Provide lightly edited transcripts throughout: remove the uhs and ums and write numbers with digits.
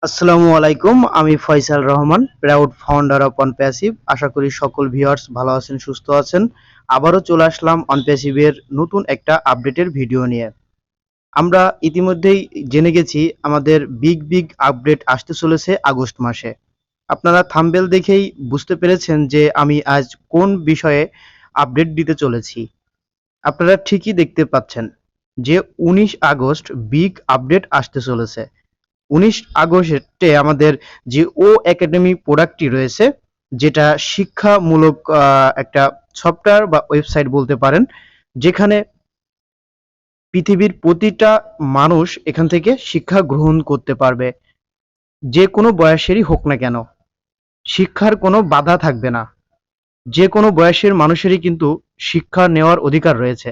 আসসালামু আলাইকুম। আমি Faisal Rahman, proud founder of ONPASSIVE। আশা করি সকল ভিউয়ার্স ভালো আছেন, সুস্থ আছেন। আবারও চলে আসলাম ONPASSIVE এর নতুন একটা আপডেটের ভিডিও নিয়ে। আমরা ইতিমধ্যেই জেনে গেছি আমাদের বিগ আপডেট আসতে চলেছে আগস্ট মাসে। আপনারা থাম্বনেল দেখেই বুঝতে পেরেছেন যে আমি আজ কোন বিষয়ে আপডেট দিতে চলেছি। আপনারা ঠিকই দেখতে পাচ্ছেন যে ১৯ আগস্ট বিগ আপডেট আসতে চলেছে। ১৯ আগস্টে আমাদের যে একাডেমি প্রোডাক্টটি রয়েছে, যেটা শিক্ষামূলক একটা সফটওয়্যার বা ওয়েবসাইট বলতে পারেন, যেখানে পৃথিবীর প্রতিটা মানুষ এখান থেকে শিক্ষা গ্রহণ করতে পারবে, যে কোনো বয়সেরই হোক না কেন। শিক্ষার কোনো বাধা থাকবে না। যে কোনো বয়সের মানুষেরই কিন্তু শিক্ষা নেওয়ার অধিকার রয়েছে।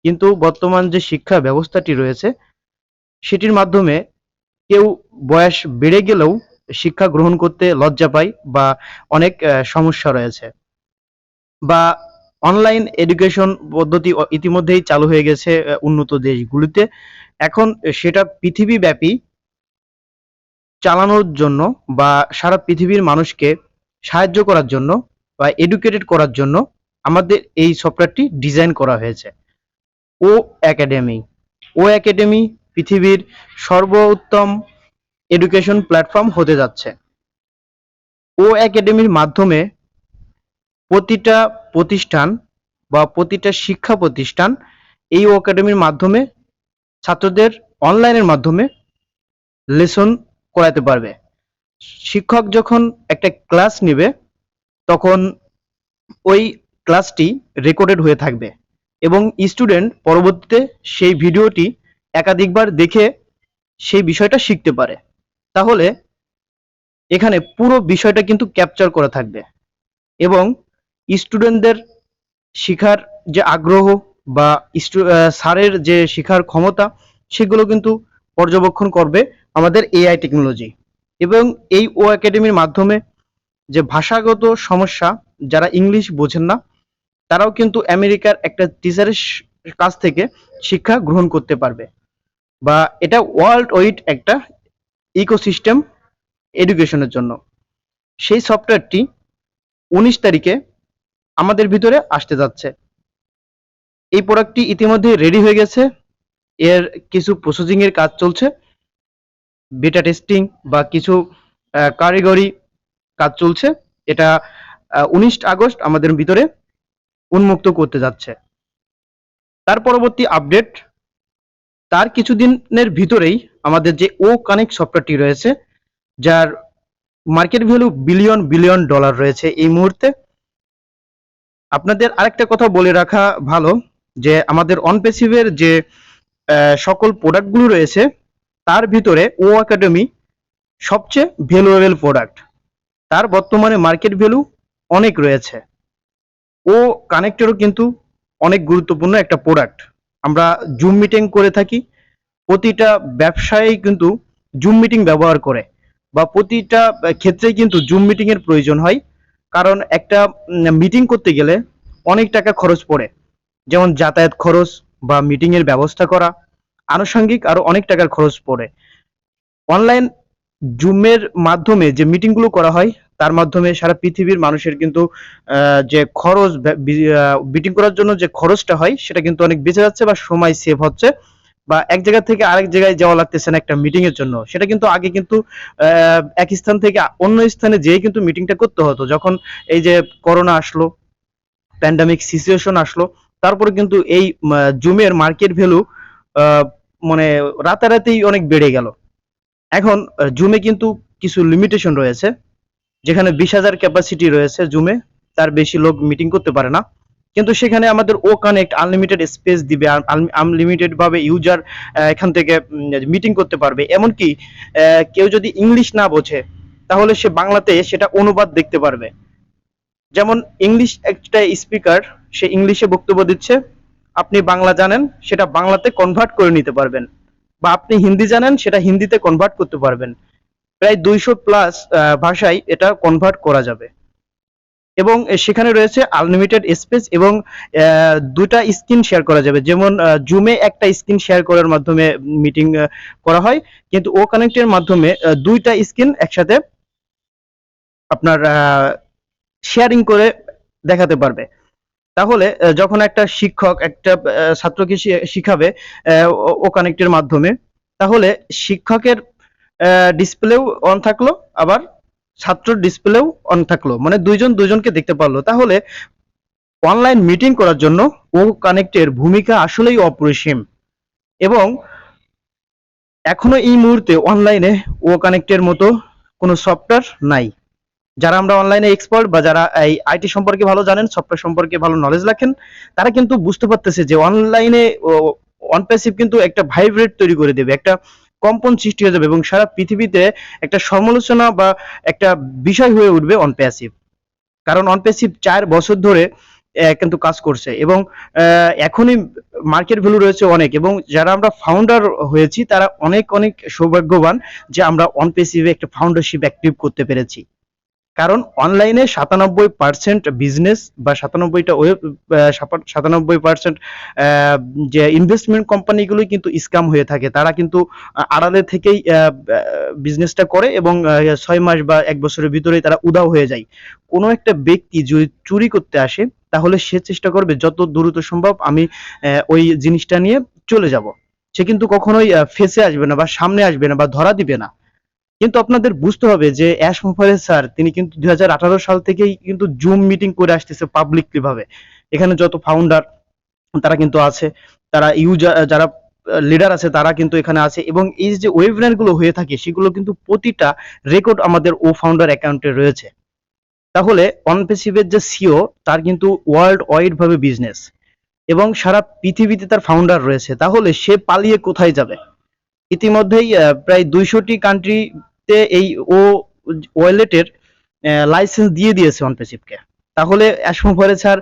কিন্তু বর্তমান যে শিক্ষা ব্যবস্থাটি রয়েছে, সেটির মাধ্যমে কেউ বয়স বেড়ে গেলেও শিক্ষা গ্রহণ করতে লজ্জা পায় বা অনেক সমস্যা রয়েছে। বা অনলাইন এডুকেশন পদ্ধতি ইতিমধ্যেই চালু হয়ে গেছে উন্নত দেশগুলিতে। এখন সেটা পৃথিবীব্যাপী চালানোর জন্য বা সারা পৃথিবীর মানুষকে সাহায্য করার জন্য বা এডুকেটেড করার জন্য আমাদের এই সফটওয়্যারটি ডিজাইন করা হয়েছে। ও একাডেমি। ও একাডেমি পৃথিবীর সর্বোত্তম এডুকেশন প্ল্যাটফর্ম হতে যাচ্ছে। ও একাডেমির মাধ্যমে প্রতিটা প্রতিষ্ঠান বা প্রতিটা শিক্ষা প্রতিষ্ঠান এই ও একাডেমির মাধ্যমে ছাত্রদের অনলাইনের মাধ্যমে লেসন করাতে পারবে। শিক্ষক যখন একটা ক্লাস নিবে, তখন ওই ক্লাসটি রেকর্ডেড হয়ে থাকবে এবং স্টুডেন্ট পরবর্তীতে সেই ভিডিওটি একাধিকবার দেখে সেই বিষয়টা শিখতে পারে। তাহলে এখানে পুরো বিষয়টা কিন্তু ক্যাপচার করা থাকবে এবং স্টুডেন্টদের শিখার যে আগ্রহ বা স্যারের যে শিখার ক্ষমতা, সেগুলো কিন্তু পর্যবেক্ষণ করবে আমাদের এআই টেকনোলজি। এবং এই ও একাডেমির মাধ্যমে যে ভাষাগত সমস্যা, যারা ইংলিশ বোঝেন না, তারাও কিন্তু আমেরিকার একটা টিচারের কাছ থেকে শিক্ষা গ্রহণ করতে পারবে। বা এটা ওয়ার্ল্ড ওয়াইড একটা ইকোসিস্টেম এডুকেশনের জন্য। সেই সফটওয়্যারটি ১৯ তারিখে আমাদের ভিতরে আসতে যাচ্ছে। এই প্রোডাক্টটি ইতিমধ্যে রেডি হয়ে গেছে। এর কিছু প্রসেসিং এর কাজ চলছে, বেটা টেস্টিং বা কিছু কারিগরি কাজ চলছে। এটা ১৯ আগস্ট আমাদের ভিতরে উন্মুক্ত করতে যাচ্ছে। তার পরবর্তী আপডেট, তার কিছুদিনের ভিতরেই আমাদের যে কানেক্ট সফটওয়্যারটি রয়েছে, যার মার্কেট ভ্যালু বিলিয়ন ডলার রয়েছে এই মুহূর্তে। আপনাদের আরেকটা কথা বলে রাখা ভালো যে আমাদের অনপ্যাসিভের যে সকল প্রোডাক্টগুলো রয়েছে, তার ভিতরে একাডেমি সবচেয়ে ভ্যালুয়েবল প্রোডাক্ট। তার বর্তমানে মার্কেট ভ্যালু অনেক রয়েছে। কানেক্টেরও কিন্তু অনেক গুরুত্বপূর্ণ একটা প্রোডাক্ট। আমরা জুম মিটিং করে থাকি, প্রতিটা ব্যবসায়ী কিন্তু জুম মিটিং ব্যবহার করে বা প্রতিটা ক্ষেত্রেই কিন্তু জুম মিটিং এর প্রয়োজন হয়। কারণ একটা মিটিং করতে গেলে অনেক টাকা খরচ পড়ে, যেমন যাতায়াত খরচ বা মিটিং এর ব্যবস্থা করা, আনুষঙ্গিক আরো অনেক টাকার খরচ পড়ে। অনলাইন জুমের মাধ্যমে যে মিটিং গুলো করা হয়, তার মাধ্যমে সারা পৃথিবীর মানুষের কিন্তু যে খরচ মিটিং করার জন্য যে খরচটা হয়, সেটা কিন্তু অনেক বেঁচে যাচ্ছে বা সময় সেভ হচ্ছে। বা এক জায়গা থেকে আরেক জায়গায় যাওয়া লাগতেছে না একটা মিটিং এর জন্য। সেটা কিন্তু আগে কিন্তু এক স্থান থেকে অন্য স্থানে যেয়ে কিন্তু মিটিংটা করতে হতো। যখন এই যে করোনা আসলো, প্যান্ডামিক সিচুয়েশন আসলো, তারপরে কিন্তু এই জুমের মার্কেট ভ্যালু মানে রাতারাতি অনেক বেড়ে গেল। এখন জুমে কিন্তু কিছু লিমিটেশন রয়েছে, যেখানে ২০,০০০ ক্যাপাসিটি রয়েছে জুমে, তার বেশি লোক মিটিং করতে পারে না। কিন্তু সেখানে আমাদের কানেক্ট আনলিমিটেড স্পেস দিবে, আনলিমিটেড ভাবে ইউজার এখান থেকে মিটিং করতে পারবে। এমনকি কেউ যদি ইংলিশ না বোঝে, তাহলে সে বাংলাতে সেটা অনুবাদ দেখতে পারবে। যেমন ইংলিশ একটা স্পিকার, সে ইংলিশে বক্তব্য দিচ্ছে, আপনি বাংলা জানেন, সেটা বাংলাতে কনভার্ট করে নিতে পারবেন। বা আপনি হিন্দি জানেন, সেটা হিন্দিতে কনভার্ট করতে পারবেন। প্রায় ২০০ প্লাস ভাষায় এটা কনভার্ট করা যাবে। এবং সেখানে রয়েছে আনলিমিটেড স্পেস এবং দুটা স্ক্রিন শেয়ার করা যাবে, যেমন জুমে একটা স্ক্রিন শেয়ার করার মাধ্যমে মিটিং করা হয়, কিন্তু ও কানেক্টের মাধ্যমে দুইটা স্ক্রিন একসাথে আপনার শেয়ারিং করে দেখাতে পারবে। তাহলে যখন একটা শিক্ষক একটা ছাত্রকে শিখাবে ও কানেক্টের মাধ্যমে, তাহলে শিক্ষকের ডিসপ্লেও অন থাকলো, আবার ছাত্রর ডিসপ্লেও অন থাকলো, মানে দুইজন দুইজনকে দেখতে পারলো। তাহলে অনলাইন মিটিং করার জন্য ও কানেক্টের ভূমিকা আসলেই অপরিসীম। এবং এখনো এই মুহূর্তে অনলাইনে ও কানেক্টের মতো কোনো সফটওয়্যার নাই। যারা আমরা অনলাইনে এক্সপার্ট বা যারা এই আইটি সম্পর্কে ভালো জানেন, সফটওয়্যার সম্পর্কে ভালো নলেজ রাখেন, তারা কিন্তু বুঝতে পারতেছে যে অনলাইনে অনপ্যাসিভ কিন্তু একটা ভাইব্রেট তৈরি করে দেবে, একটা কম্পন সৃষ্টি হয়ে যাবে এবং সারা পৃথিবীতে একটা সমালোচনা বা একটা বিষয় হয়ে উঠবে অনপ্যাসিভ। কারণ অনপ্যাসিভ 4 বছর ধরে কিন্তু কাজ করছে এবং এখনই মার্কেট ভ্যালু রয়েছে অনেক, এবং যারা আমরা ফাউন্ডার হয়েছি তারা অনেক অনেক সৌভাগ্যবান যে আমরা অনপ্যাসিভে একটা ফাউন্ডারশিপ অ্যাক্টিভ করতে পেরেছি। কারণ অনলাইনে 97% বিজনেস বা 97% যে ইনভেস্টমেন্ট কোম্পানিগুলোই কিন্তু স্ক্যাম হয়ে থাকে। তারা কিন্তু আড়ালে থেকেই বিজনেসটা করে এবং 6 মাস বা 1 বছরের ভিতরেই তারা উধাও হয়ে যায়। কোনো একটা ব্যক্তি যদি চুরি করতে আসে, তাহলে সে চেষ্টা করবে যত দ্রুত সম্ভব আমি ওই জিনিসটা নিয়ে চলে যাব। সে কিন্তু কখনোই ফেসে আসবে না বা সামনে আসবে না বা ধরা দিবে না। কিন্তু আপনাদের বুঝতে হবে যে অ্যাশ মোফারেজ স্যার তিনি কিন্তু 2018 সাল থেকেই কিন্তু জুম মিটিং করে আসতেছে পাবলিকলি ভাবে। এখানে যত ফাউন্ডার তারা কিন্তু আছে, তারা যারা লিডার আছে তারা কিন্তু এখানে আছে, এবং এই যে ওয়েবিনার গুলো হয়ে থাকে সেগুলো কিন্তু প্রতিটা রেকর্ড আমাদের ও ফাউন্ডার অ্যাকাউন্টে রয়েছে। তাহলে অনপ্যাসিভের যে সিও তার কিন্তু ওয়ার্ল্ড ওয়াইড ভাবে বিজনেস এবং সারা পৃথিবীতে তার ফাউন্ডার রয়েছে। তাহলে সে পালিয়ে কোথায় যাবে? ইতিমধ্যেই প্রায় 200টি কান্ট্রিতে এই ও ওয়ালেটের লাইসেন্স দিয়ে দিয়েছে অনপ্যাসিভকে। তাহলে অ্যাসমোফারে স্যার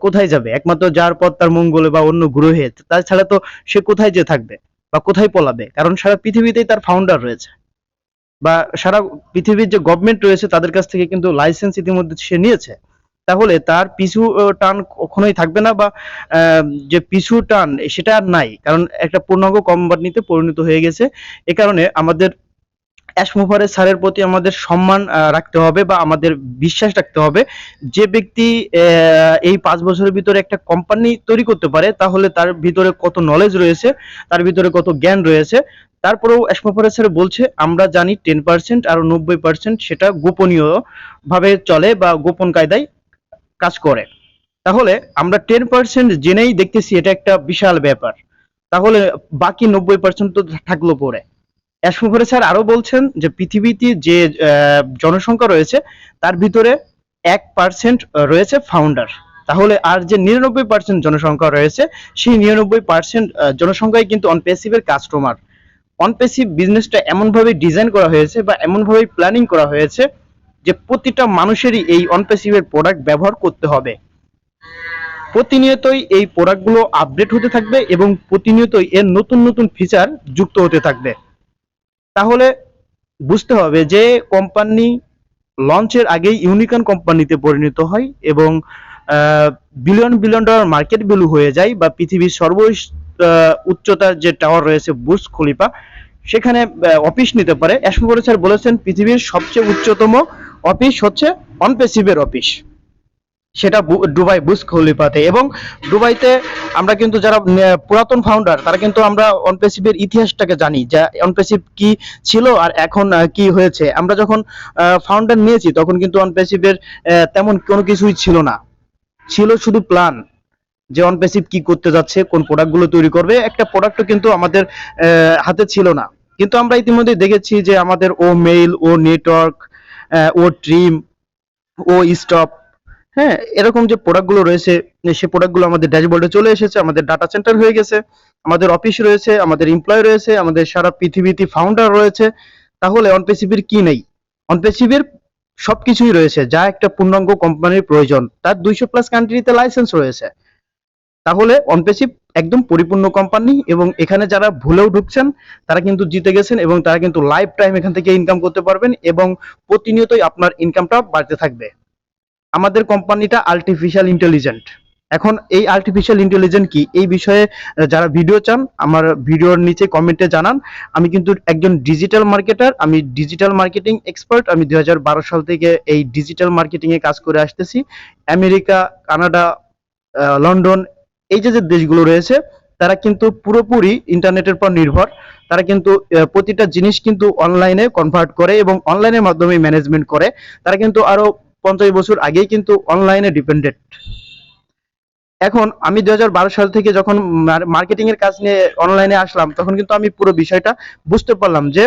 কোথায় যাবে? একমাত্র যার পথ তার মঙ্গলে বা অন্য গ্রহে, তাছাড়া তো সে কোথায় যে থাকবে বা কোথায় পলাবে? কারণ সারা পৃথিবীতেই তার ফাউন্ডার রয়েছে বা সারা পৃথিবীর যে গভর্নমেন্ট রয়েছে তাদের কাছ থেকে কিন্তু লাইসেন্স ইতিমধ্যে সে নিয়েছে। তাহলে তার পিছু টান কখনোই থাকবে না, বা যে পিছু টান সেটা আর নাই, কারণ একটা পূর্ণাঙ্গ কোম্পানিতে পরিণত হয়ে গেছে। এ কারণে আমাদের অ্যাশমোভারের স্যারের প্রতি আমাদের সম্মান রাখতে হবে বা আমাদের বিশ্বাস রাখতে হবে। যে ব্যক্তি এই 5 বছরের ভিতরে একটা কোম্পানি তৈরি করতে পারে, তাহলে তার ভিতরে কত নলেজ রয়েছে, তার ভিতরে কত জ্ঞান রয়েছে। তারপরেও অ্যাশমোভারের স্যার বলছে আমরা জানি 10% আর 90% সেটা গোপনীয় ভাবে চলে বা গোপন কায়দায় কাজ করে। তাহলে আমরা 10% জেনেই দেখতেছি এটা একটা বিশাল ব্যাপার, তাহলে বাকি 90% তো থাকলো পরে। অ্যাশমোভারে স্যার আরো বলছেন যে পৃথিবীতে যে জনসংখ্যা রয়েছে তার ভিতরে 1% রয়েছে ফাউন্ডার। তাহলে আর যে 99% জনসংখ্যা রয়েছে সেই 99% জনসংখ্যাই কিন্তু অনপ্যাসিভের কাস্টমার। অনপ্যাসিভ বিজনেসটা এমনভাবে ডিজাইন করা হয়েছে বা এমনভাবে প্ল্যানিং করা হয়েছে যে প্রতিটা মানুষেরই এই অনপ্যাসিভের প্রোডাক্ট ব্যবহার করতে হবে। প্রতিনিয়তই এই প্রোডাক্টগুলো আপডেট হতে থাকবে এবং প্রতিনিয়তই এর নতুন নতুন ফিচার যুক্ত হতে থাকবে। তাহলে বুঝতে হবে যে কোম্পানি লঞ্চের আগেই ইউনিকর্ন কোম্পানিতে পরিণত হয় এবং billion billion dollar market value হয়ে যায়, বা পৃথিবীর উচ্চতার যে টাওয়ার রয়েছে বুর্জ খলিফা সেখানে অফিস নিতে পারে। অ্যাশমোভারে স্যার বলেছেন পৃথিবীর সবচেয়ে উচ্চতম অফিস হচ্ছে অনপ্যাসিভের অফিস, সেটা দুবাই বুর্জ খলিফাতে। এবং দুবাইতে আমরা কিন্তু যারা পুরাতন ফাউন্ডার তারা কিন্তু আমরা অনপ্যাসিভের ইতিহাসটাকে জানি যে অনপ্যাসিভ কি ছিল আর এখন কি হয়েছে। আমরা যখন ফাউন্ডার নিয়েছি তখন কিন্তু অনপ্যাসিভের তেমন কোনো কিছুই ছিল না, ছিল শুধু প্ল্যান যে অনপ্যাসিভ কি করতে যাচ্ছে, কোন প্রোডাক্টগুলো তৈরি করবে, একটা প্রোডাক্টও কিন্তু আমাদের হাতে ছিল না। কিন্তু আমরা ইতিমধ্যে দেখেছি যে আমাদের ও মেইল, ও নেটওয়ার্ক, ও ট্রিম, ও স্টপ, হ্যাঁ, এরকম যে প্রোডাক্টগুলো রয়েছে সেই প্রোডাক্টগুলো আমাদের ড্যাশবোর্ডে চলে এসেছে, আমাদের ডাটা সেন্টার হয়ে গেছে, আমাদের অফিস রয়েছে, আমাদের এমপ্লয় রয়েছে, আমাদের সারা পৃথিবীতে ফাউন্ডার রয়েছে। তাহলে অনপ্যাসিভের কি নেই? অনপ্যাসিভের সবকিছুই রয়েছে যা একটা পূর্ণাঙ্গ কোম্পানির প্রয়োজন। তার 200+ কান্ট্রিতে লাইসেন্স রয়েছে। তাহলে অনপ্যাসিভ একদম পরিপূর্ণ কোম্পানি, এবং এখানে যারা ভুলেও ঢুকছেন তারা কিন্তু জিতে গেছেন এবং তারা কিন্তু লাইফ টাইম এখান থেকে ইনকাম করতে পারবেন এবং প্রতিনিয়তই আপনার ইনকামটা বাড়তে থাকবে। আমাদের কোম্পানিটা আর্টিফিশিয়াল ইন্টেলিজেন্ট। এখন এই আর্টিফিশিয়াল ইন্টেলিজেন্ট কি, এই বিষয়ে যারা ভিডিও চান আমার ভিডিওর নিচে কমেন্টে জানান। আমি কিন্তু একজন ডিজিটাল মার্কেটার, আমি ডিজিটাল মার্কেটিং এক্সপার্ট। আমি 2012 সাল থেকে এই ডিজিটাল মার্কেটিং এ কাজ করে আসতেছি। আমেরিকা, কানাডা, লন্ডন, এই যে যে দেশগুলো রয়েছে তারা কিন্তু পুরোপুরি ইন্টারনেটের পর নির্ভর। তারা কিন্তু প্রতিটা জিনিস কিন্তু অনলাইনে কনভার্ট করে এবং অনলাইনের মাধ্যমে ম্যানেজমেন্ট করে। তারা কিন্তু আরো 50 বছর আগেই কিন্তু অনলাইনে ডিপেন্ডেন্ট। এখন আমি 2012 সাল থেকে যখন মার্কেটিং এর কাজ নিয়ে অনলাইনে আসলাম, তখন কিন্তু আমি পুরো বিষয়টা বুঝতে পারলাম যে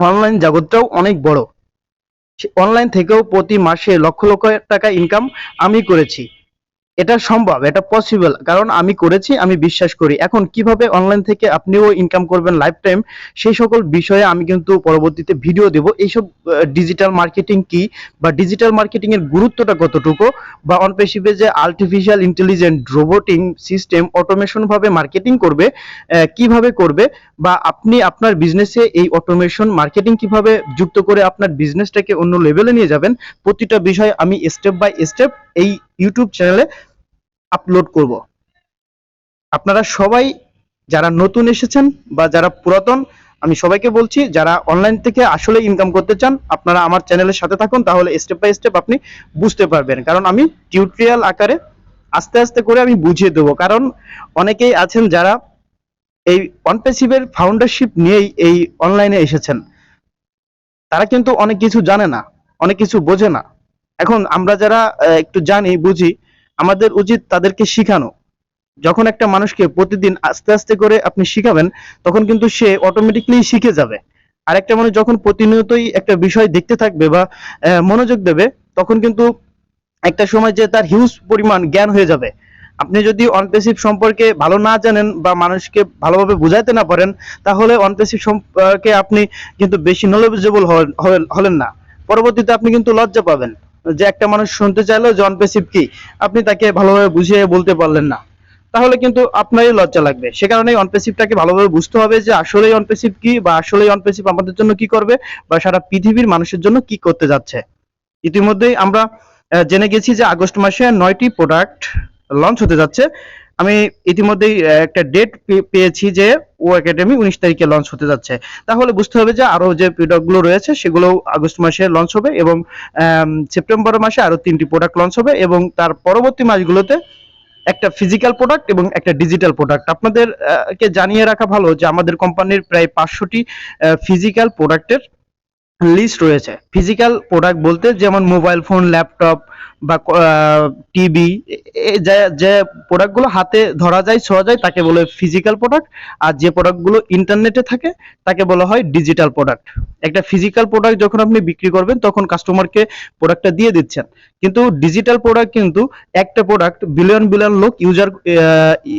অনলাইন জগৎটাও অনেক বড়। অনলাইন থেকেও প্রতি মাসে লক্ষ লক্ষ টাকা ইনকাম আমি করেছি। এটা সম্ভব, এটা পসিবল, কারণ আমি করেছি, আমি বিশ্বাস করি। এখন কিভাবে অনলাইন থেকে আপনিও ইনকাম করবেন লাইফ টাইম, সেই সকল বিষয়ে আমি কিন্তু পরবর্তীতে ভিডিও দেব। এইসব ডিজিটাল মার্কেটিং কি বা ডিজিটাল মার্কেটিং এর গুরুত্বটা কতটুকু, বা অনপেসিভে যে আর্টিফিশিয়াল ইন্টেলিজেন্ট রোবোটিং সিস্টেম অটোমেশন ভাবে মার্কেটিং করবে, কিভাবে করবে, বা আপনি আপনার বিজনেসে এই অটোমেশন মার্কেটিং কিভাবে যুক্ত করে আপনার বিজনেসটাকে অন্য লেভেলে নিয়ে যাবেন, প্রতিটা বিষয় আমি স্টেপ বাই স্টেপ এই ইউটিউব চ্যানেলে আপলোড করব। আপনারা সবাই যারা নতুন এসেছেন বা যারা পুরাতন, আমি সবাইকে বলছি যারা অনলাইন থেকে আসলে ইনকাম করতে চান আপনারা আমার চ্যানেলের সাথে থাকুন, তাহলে স্টেপ বাই স্টেপ আপনি বুঝতে পারবেন। কারণ আমি টিউটোরিয়াল আকারে আস্তে আস্তে করে আমি বুঝিয়ে দেবো। কারণ অনেকেই আছেন যারা এই অনপ্যাসিভের ফাউন্ডারশিপ নিয়েই এই অনলাইনে এসেছেন, তারা কিন্তু অনেক কিছু জানে না, অনেক কিছু বোঝে না। এখন আমরা যারা একটু জানি বুঝি, আমাদের উচিত তাদেরকে শিখানো। যখন একটা মানুষকে প্রতিদিন আস্তে আস্তে করে আপনি শিখাবেন, তখন কিন্তু সে অটোমেটিকলি শিখে যাবে। আর একটা মানুষ যখন প্রতিনিয়তই একটা বিষয় দেখতে থাকবে বা মনোযোগ দেবে, তখন কিন্তু একটা সময় যে তার হিউজ পরিমাণ জ্ঞান হয়ে যাবে। আপনি যদি অনপ্যাসিভ সম্পর্কে ভালো না জানেন বা মানুষকে ভালোভাবে বুঝাইতে না পারেন, তাহলে অনপ্যাসিভ সম্পর্কে আপনি কিন্তু বেশি নলেজেবল হলেন না। পরবর্তীতে আপনি কিন্তু লজ্জা পাবেন যে একটা মানুষ শুনতে চাইলো যে অনপ্যাসিভ কি, আপনি তাকে ভালোভাবে বুঝিয়ে বলতে পারলেন না, তাহলে কিন্তু আপনারই লজ্জা লাগবে। সে কারণে অনপ্যাসিভটাকে ভালোভাবে বুঝতে হবে যে আসলেই অনপ্যাসিভ কি, বা আসলেই অনপ্যাসিভ আমাদের জন্য কি করবে, বা সারা পৃথিবীর মানুষের জন্য কি করতে যাচ্ছে। ইতিমধ্যেই আমরা জেনে গেছি যে আগস্ট মাসে 9টি প্রোডাক্ট লঞ্চ হতে যাচ্ছে। আমি ইতিমধ্যেই একটা ডেট পেয়েছি যে ও একাডেমি 19 তারিখে লঞ্চ হতে যাচ্ছে। তাহলে বুঝতে হবে যে আরো যে প্রোডাক্টগুলো রয়েছে সেগুলো আগস্ট মাসে লঞ্চ হবে, এবং সেপ্টেম্বর মাসে আরো 3টি প্রোডাক্ট লঞ্চ হবে, এবং তার পরবর্তী মাসগুলোতে একটা ফিজিক্যাল প্রোডাক্ট এবং একটা ডিজিটাল প্রোডাক্ট। আপনাদের কে জানিয়ে রাখা ভালো যে আমাদের কোম্পানির প্রায় 500টি ফিজিক্যাল প্রোডাক্টের লিস্ট রয়েছে। ফিজিক্যাল প্রোডাক্ট বলতে যেমন মোবাইল ফোন, ল্যাপটপ বা টিভি, যে প্রোডাক্টগুলো হাতে ধরা যায়, ছোঁয়া যায়, তাকে বলে ফিজিক্যাল প্রোডাক্ট। আর যে প্রোডাক্টগুলো ইন্টারনেটে থাকে তাকে বলা হয় ডিজিটাল প্রোডাক্ট। একটা ফিজিক্যাল প্রোডাক্ট যখন আপনি বিক্রি করবেন তখন কাস্টমারকে প্রোডাক্টটা দিয়ে দিচ্ছেন, কিন্তু ডিজিটাল প্রোডাক্ট কিন্তু একটা প্রোডাক্ট বিলিয়ন বিলিয়ন লোক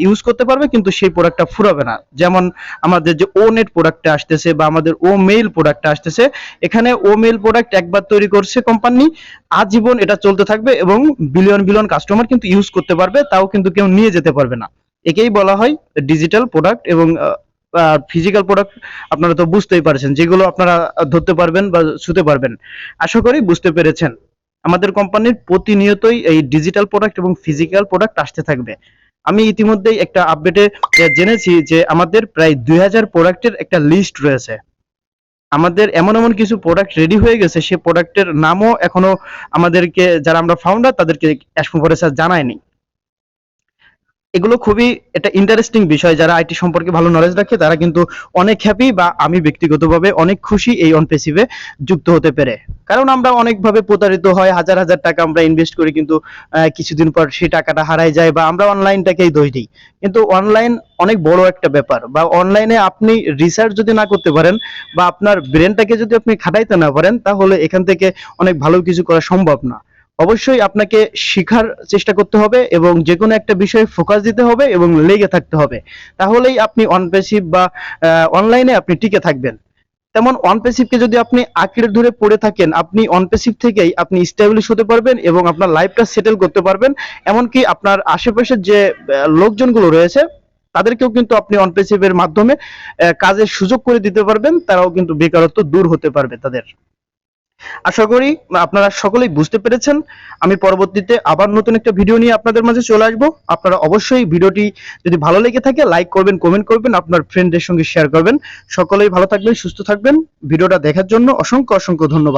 ইউজ করতে পারবে, কিন্তু সেই প্রোডাক্টটা ফুরাবে না। যেমন আমাদের যে ও নেট প্রোডাক্টটা আসতেছে বা আমাদের ও মেইল প্রোডাক্টটা আসতেছে, এখানে ও মেইল প্রোডাক্ট একবার তৈরি করছে কোম্পানি, আজীবন এটা চলতে থাকবে এবং বিলিয়ন বিলিয়ন কাস্টমার কিন্তু ইউজ করতে পারবে, তাও কিন্তু কেউ নিয়ে যেতে পারবে না। একেই বলা হয় ডিজিটাল প্রোডাক্ট। এবং ফিজিক্যাল প্রোডাক্ট আপনারা তো বুঝতেই পারছেন, যেগুলো আপনারা ধরতে পারবেন বা ছুতে পারবেন। আশা করি বুঝতে পেরেছেন। আমাদের কোম্পানির প্রতিনিয়তই এই ডিজিটাল প্রোডাক্ট এবং ফিজিক্যাল প্রোডাক্ট আসতে থাকবে। আমি ইতিমধ্যেই একটা আপডেটে জেনেছি যে আমাদের প্রায় 2000 প্রোডাক্টের একটা লিস্ট রয়েছে। আমাদের এমন এমন কিছু প্রোডাক্ট রেডি হয়ে গেছে, সে প্রোডাক্টের নামও এখনো আমাদেরকে, যারা আমরা ফাউন্ডার তাদেরকে এক্সপোফরেসার জানায়নি। এগুলো খুবই একটা ইন্টারেস্টিং বিষয়। যারা আইটি সম্পর্কে ভালো নলেজ রাখে তারা কিন্তু অনেক হ্যাপি, বা আমি ব্যক্তিগতভাবে অনেক খুশি এই অনপেসিভে যুক্ত হতে পেরে। কারণ আমরা অনেকভাবে প্রতারিত হয়, হাজার হাজার টাকা আমরা ইনভেস্ট করি, কিন্তু কিছুদিন পর সেই টাকাটা হারাই যায়, বা আমরা অনলাইনটাকেই দোষ দিই। কিন্তু অনলাইন অনেক বড় একটা ব্যাপার, বা অনলাইনে আপনি রিসার্চ যদি না করতে পারেন বা আপনার ব্রেনটাকে যদি আপনি খাটাইতে না পারেন, তাহলে এখান থেকে অনেক ভালো কিছু করা সম্ভব না। অবশ্যই আপনাকে শিখার চেষ্টা করতে হবে এবং যে কোনো একটা বিষয়ে ফোকাস দিতে হবে এবং লেগে থাকতে হবে। তাহলেই আপনি অনপ্যাসিভ বা অনলাইনে আপনি টিকে থাকবেন। তেমন অনপ্যাসিভকে যদি আপনি আঁকড়ে ধরে পড়ে থাকেন, আপনি অনপ্যাসিভ থেকেই আপনি স্টাবলিশ হতে পারবেন এবং আপনার লাইফটা সেটেল করতে পারবেন। এমনকি আপনার আশেপাশের যে লোকজনগুলো রয়েছে তাদেরকেও কিন্তু আপনি অনপ্যাসিভের মাধ্যমে কাজের সুযোগ করে দিতে পারবেন, তারাও কিন্তু বেকারত্ব দূর হতে পারবে তাদের। আশা করি আপনারা সকলেই বুঝতে পেরেছেন। আমি পরবর্তীতে আবার নতুন একটা ভিডিও নিয়ে আপনাদের মাঝে চলে আসবো। আপনারা অবশ্যই ভিডিওটি যদি ভালো লেগে থাকে লাইক করবেন, কমেন্ট করবেন, আপনার ফ্রেন্ডদের সঙ্গে শেয়ার করবেন। সকলেই ভালো থাকবেন, সুস্থ থাকবেন। ভিডিওটা দেখার জন্য অসংখ্য অসংখ্য ধন্যবাদ।